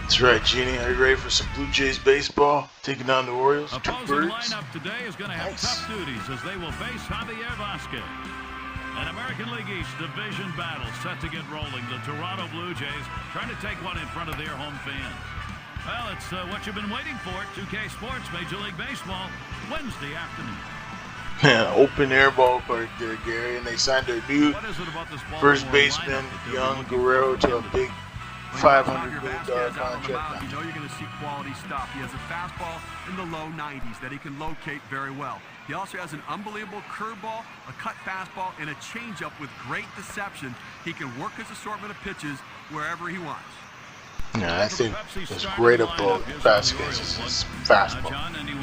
That's right, Jeannie. Are you ready for some Blue Jays baseball? Taking on the Orioles. Opposing lineup today is going to have tough duties as they will face Javier Vasquez. An American League East division battle set to get rolling. The Toronto Blue Jays trying to take one in front of their home fans. Well, it's what you've been waiting for. 2K Sports Major League Baseball, Wednesday afternoon. Yeah, open air ballpark there, Gary, and they signed their new first baseman, Young Guerrero, to a big $500 million contract. You know you're going to see quality stuff. He has a fastball in the low 90s that he can locate very well. He also has an unbelievable curveball, a cut fastball, and a changeup with great deception. He can work his assortment of pitches wherever he wants. Yeah, I think what's great about Vasquez is his fastball.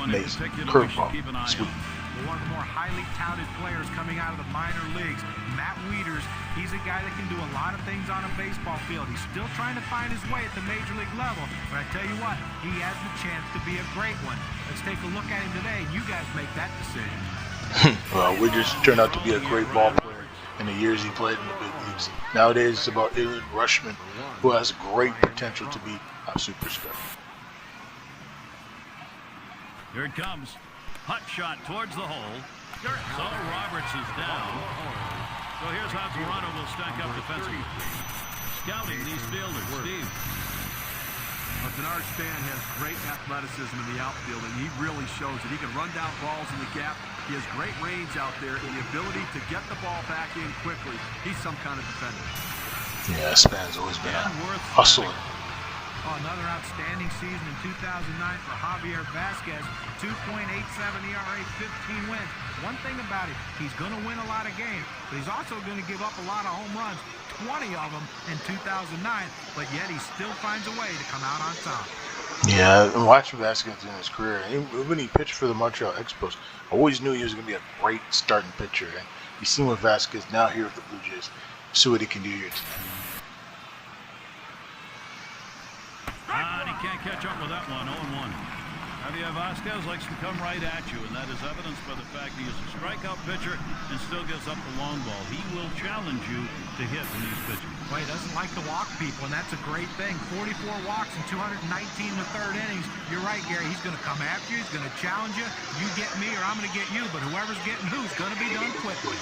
Amazing. Curveball. Sweet. One of the more highly touted players coming out of the minor leagues, Matt Wieters. He's a guy that can do a lot of things on a baseball field. He's still trying to find his way at the major league level, but I tell you what, he has the chance to be a great one. Let's take a look at him today, and you guys make that decision. Well, Wieters turned out to be a great ball player in the years he played in the big leagues. Nowadays, it's about Aaron Rushman, who has great potential to be a superstar. Here it comes. Hot shot towards the hole. So Roberts is down. So here's how Toronto will stack up defensively. Scouting these fielders. Steve. Bernard Span has great athleticism in the outfield, and he really shows it. He can run down balls in the gap. He has great range out there and the ability to get the ball back in quickly. He's some kind of defender. Yeah, Span's always been a hustler. Oh, another outstanding season in 2009 for Javier Vasquez. 2.87 ERA, 15 wins. One thing about it, he's going to win a lot of games, but he's also going to give up a lot of home runs, 20 of them in 2009, but yet he still finds a way to come out on top. Yeah, and watching Vasquez in his career, when he pitched for the Montreal Expos, I always knew he was going to be a great starting pitcher. And you've seen with Vasquez now here with the Blue Jays. See what he can do here tonight. And he can't catch up with that one, 0-1. Javier Vasquez likes to come right at you, and that is evidenced by the fact he is a strikeout pitcher and still gives up the long ball. He will challenge you to hit when he's pitching. Well, he doesn't like to walk people, and that's a great thing. 44 walks in 219 in the third innings. You're right, Gary. He's going to come after you. He's going to challenge you. You get me or I'm going to get you, but whoever's getting who's going to be done quickly.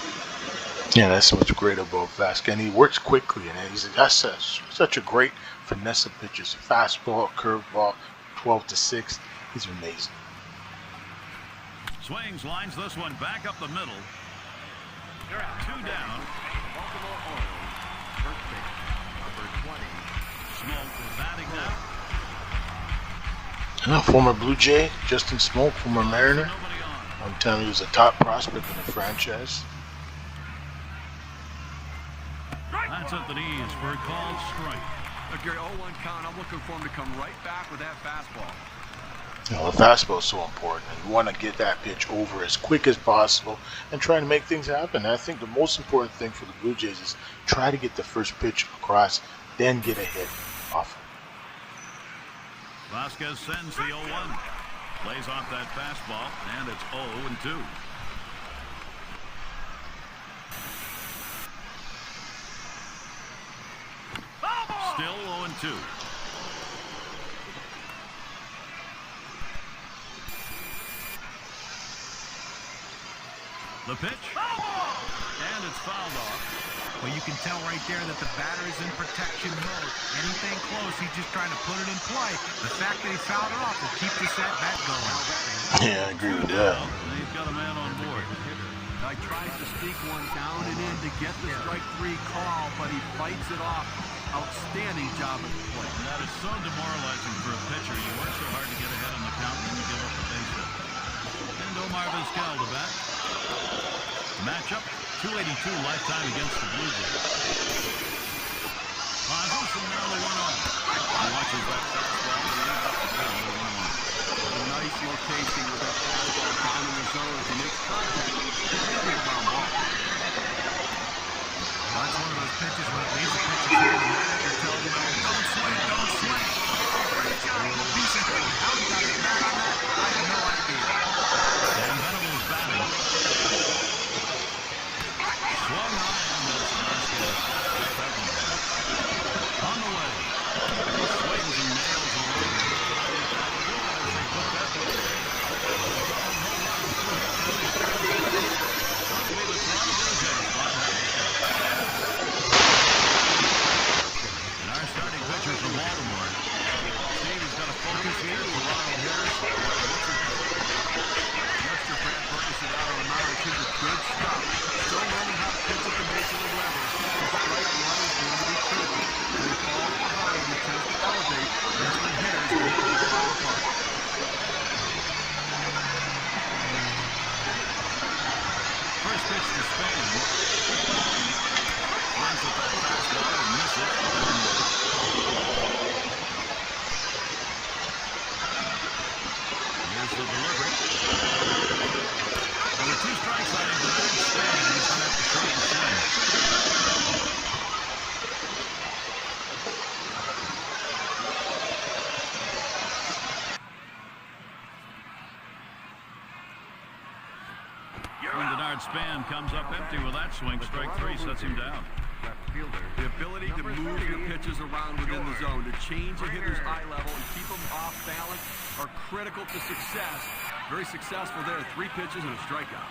Yeah, that's what's great about Vasquez. And he works quickly, and he's such a great finesse of pitches. Fastball, curveball, 12 to 6. He's amazing. Swings, lines this one back up the middle. They're at 2 down. Baltimore Orioles, first base, number 20. Smoke is batting now. Former Blue Jay, Justin Smoke, former Mariner. Nobody on. One time he was a top prospect in the franchise. That's at the knees for a called strike. Gary, 0-1 count. I'm looking for him to come right back with that fastball. You know, the fastball is so important, and you want to get that pitch over as quick as possible and try to make things happen. And I think the most important thing for the Blue Jays is try to get the first pitch across, then get a hit off it. Vasquez sends the 0-1. Lays off that fastball, and it's 0-2. Still 0-2. The pitch, and it's fouled off. Well, you can tell right there that the batter is in protection mode. Anything close, he's just trying to put it in play. The fact that he fouled it off will keep this at-bat going. Yeah, I agree with that. He's got a man on board. He tries to sneak one down and in to get the strike 3 call, but he fights it off. Outstanding job at the plate. And that is so demoralizing for a pitcher. You work so hard to get ahead on the count, and then you give up the base hit. And Omar Vizquel to bat. Matchup, 282 lifetime against the Blue Jays. Pazos, and now the 1-0. He watches that fastball. Nice location with that fastball down in the zone. If he makes contact, really a ground ball. That's one of those pitches when it leaves the pitcher here, the manager tells you, don't swing, don't swing. Great job, a piece of it. How he got it back on that, I have no idea. And Venable's batting. Swung high on this Vasquez. On the way. He swings and nails and comes up empty with that swing. Strike 3 sets him down. The ability to move your pitches around within the zone, to change a hitter's eye level and keep them off balance are critical to success. Very successful there. 3 pitches and a strikeout.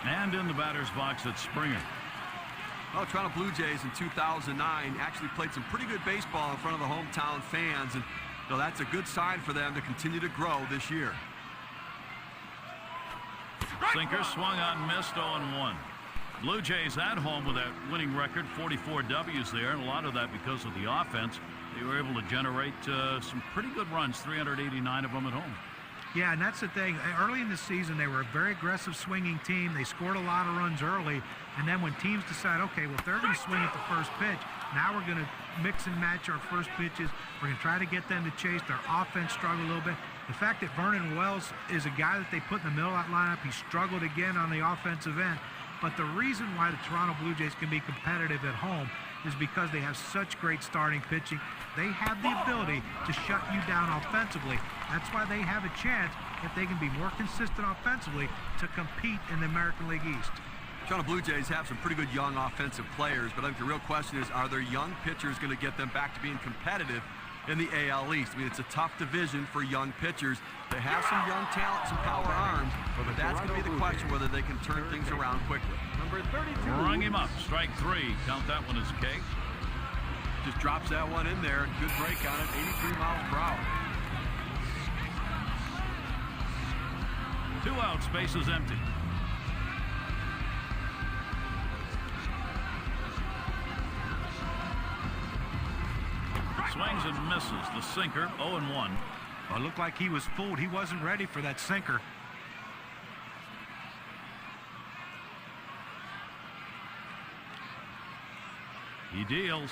And in the batter's box, it's Springer. Well, Toronto Blue Jays in 2009 actually played some pretty good baseball in front of the hometown fans, and that's a good sign for them to continue to grow this year. Sinker swung on, missed, 0-1. Blue Jays at home with that winning record, 44 W's there, and a lot of that because of the offense. They were able to generate some pretty good runs, 389 of them at home. Yeah, and that's the thing. Early in the season, they were a very aggressive swinging team. They scored a lot of runs early, and then when teams decide, okay, well, if they're going to swing at the first pitch, now we're going to mix and match our first pitches. We're going to try to get them to chase. Their offense struggled a little bit. The fact that Vernon Wells is a guy that they put in the middle of that lineup, he struggled again on the offensive end. But the reason why the Toronto Blue Jays can be competitive at home is because they have such great starting pitching. They have the ability to shut you down offensively. That's why they have a chance, if they can be more consistent offensively, to compete in the American League East. Toronto Blue Jays have some pretty good young offensive players, but I think the real question is, are their young pitchers going to get them back to being competitive in the AL East? I mean, it's a tough division for young pitchers. They have some young talent, some power arms, but that's going to be the question, whether they can turn things around quickly. Number 32. Rung him up. Strike 3. Count that one as K. Just drops that one in there. Good break on it. 83 miles per hour. 2 outs. Base is empty. Swings and misses. The sinker, 0-1. Well, it looked like he was fooled. He wasn't ready for that sinker. He deals.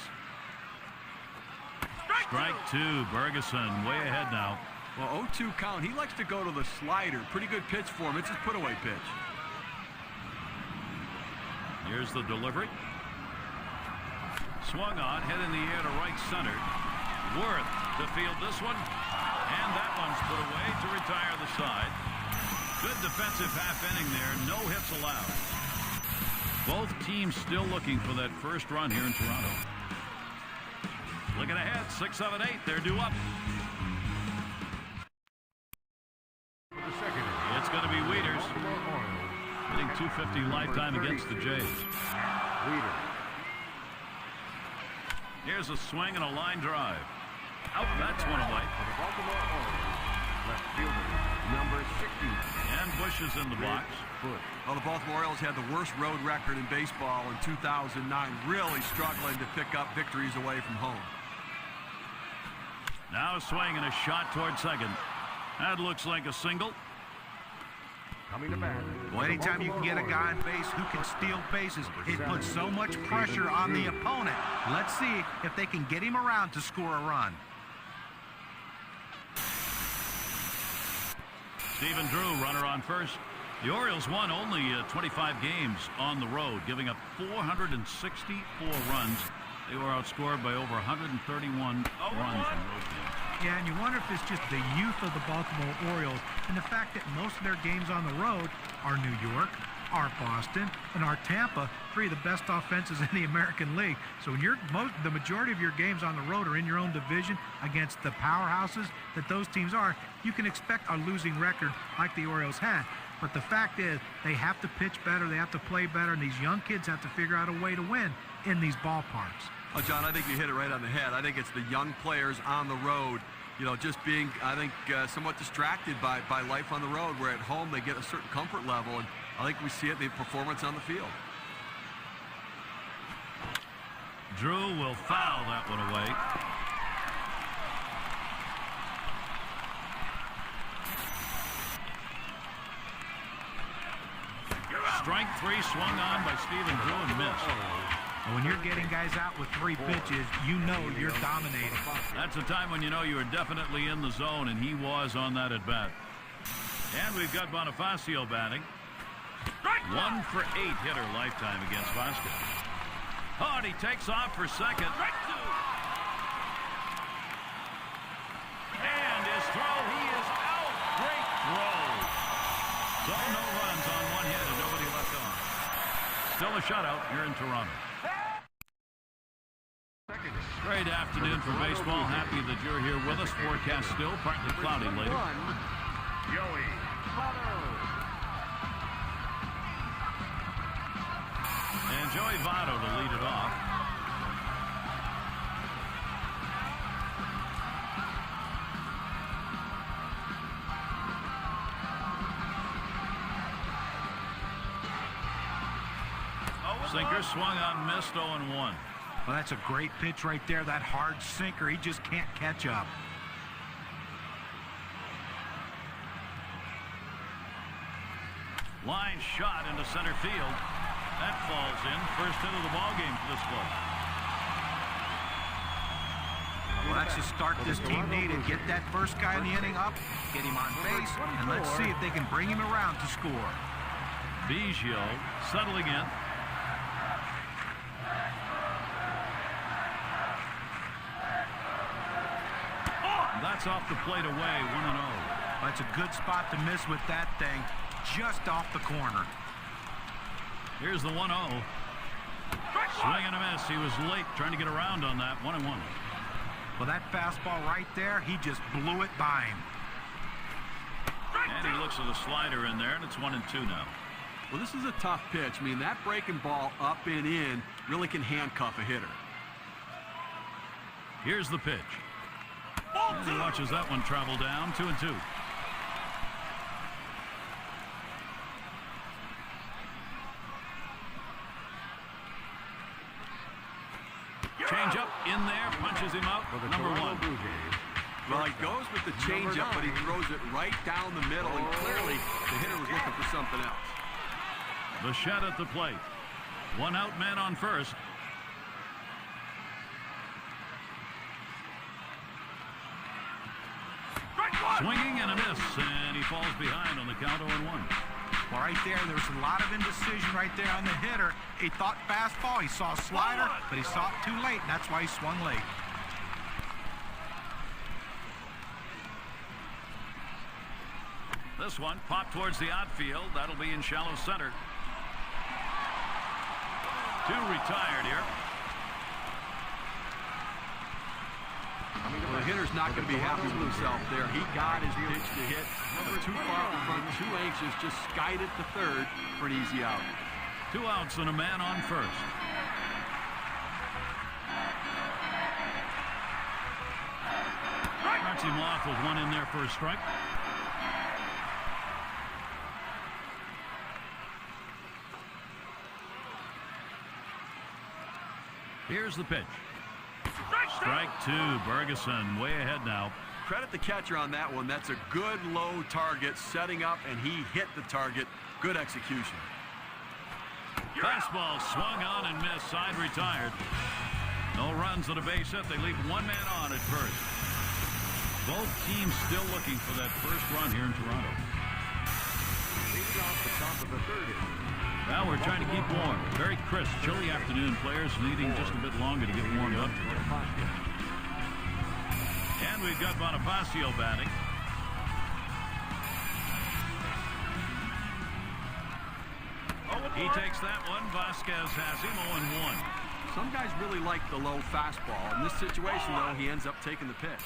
Strike 2. Bergeson way ahead now. Well, 0-2 count. He likes to go to the slider. Pretty good pitch for him. It's his put-away pitch. Here's the delivery. Swung on, hit in the air to right center. Worth to field this one, and that one's put away to retire the side. Good defensive half inning there. No hits allowed. Both teams still looking for that first run here in Toronto. Looking ahead, 6, 7, 8. They're due up. It's going to be Wieters, hitting .250 lifetime against the Jays. Here's a swing and a line drive. Out, that's one away. Left fielder, number 60. And Bush is in the box. Well, the Baltimore Orioles had the worst road record in baseball in 2009, really struggling to pick up victories away from home. Now a swing and a shot toward second. That looks like a single. Coming to bat. Well, anytime you can get a guy on base who can steal bases, it puts so much pressure on the opponent. Let's see if they can get him around to score a run. Stephen Drew, runner on first. The Orioles won only 25 games on the road, giving up 464 runs. They were outscored by over 131 runs in road games. Yeah, and you wonder if it's just the youth of the Baltimore Orioles and the fact that most of their games on the road are New York, are Boston, and are Tampa, 3 of the best offenses in the American League. So when the majority of your games on the road are in your own division against the powerhouses that those teams are, you can expect a losing record like the Orioles had. But the fact is, they have to pitch better, they have to play better, and these young kids have to figure out a way to win in these ballparks. Well, John, I think you hit it right on the head. I think it's the young players on the road, just being, I think, somewhat distracted by life on the road, where at home they get a certain comfort level, and I think we see it in the performance on the field. Drew will foul that one away. Strike 3 swung on by Stephen Drew and missed. And when you're getting guys out with 3 pitches, you know you're dominating. That's a time when you know you're definitely in the zone, and he was on that at bat. And we've got Bonifacio batting. 1 for 8 hitter lifetime against Vasquez. Oh, and he takes off for second. And his throw, he is out. Great throw. So no runs on 1 hit and nobody left on. still a shutout here in Toronto. Great afternoon for baseball. Happy that you're here with us. Forecast still partly cloudy later. And Joey Votto to lead it off. Sinker swung on, missed, 0-1. Well, that's a great pitch right there. That hard sinker. He just can't catch up. Line shot into center field. That falls in. First hit of the ball game for this club. Well, that's the start this team needed. Get that first guy in the inning up, get him on base, and let's see if they can bring him around to score. Biggio settling in. That's off the plate away, 1-0. That's a good spot to miss with that thing, just off the corner. Here's the 1-0. Swing and a miss. He was late trying to get around on that, 1-1. Well, that fastball right there, he just blew it by him. And he looks at the slider in there, and it's 1-2 now. Well, this is a tough pitch. I mean, that breaking ball up and in really can handcuff a hitter. Here's the pitch. And he watches that one travel down, 2-2. Change up in there, punches him out, number 1. Well, he goes with the changeup, but he throws it right down the middle, and clearly the hitter was looking for something else. Bichette at the plate. 1 out, man on first. Swinging and a miss, and he falls behind on the count, 0-1. Well, right there was a lot of indecision right there on the hitter. He thought fastball, he saw slider, but he saw it too late, and that's why he swung late. This one popped towards the outfield. That'll be in shallow center. 2 retired here. Well, the hitter's not going to be happy with himself there. He got his pitch to hit, but too far in front, too anxious, just skied it to third for an easy out. 2 outs and a man on first. Starts him off with 1 in there for a strike. Here's the pitch. Strike 2. Bergeson way ahead now. Credit the catcher on that one. That's a good low target, setting up, and he hit the target. Good execution. Fastball swung on and missed. Side retired. No runs on a base hit. They leave 1 man on at first. Both teams still looking for that first run here in Toronto. Leading off the top of the 3rd inning. Well, we're trying to keep warm. Very crisp, chilly afternoon. Players needing just a bit longer to get warmed up today. And we've got Bonifacio batting. He takes that one. Vasquez has him 0-1. Some guys really like the low fastball. In this situation, though, he ends up taking the pitch.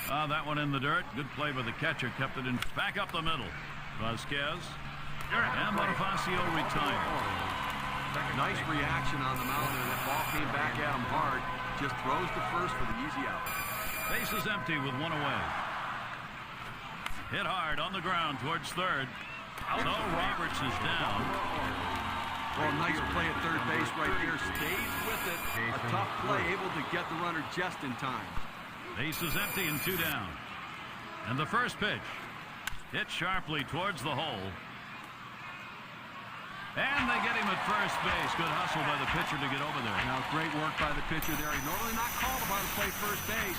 That one in the dirt. Good play by the catcher. Kept it in back up the middle. Vasquez. And Bonifacio retired. Nice reaction on the mound there. That ball came back at him hard. Just throws to first for the easy out. Base is empty with 1 away. Hit hard on the ground towards third. So Roberts is down. Well, nice play at third base right there. Stays with it. A tough play, able to get the runner just in time. Base is empty and 2 down. And the first pitch hit sharply towards the hole. And they get him at first base. Good hustle by the pitcher to get over there. Now, great work by the pitcher there. He's normally not called upon to play first base.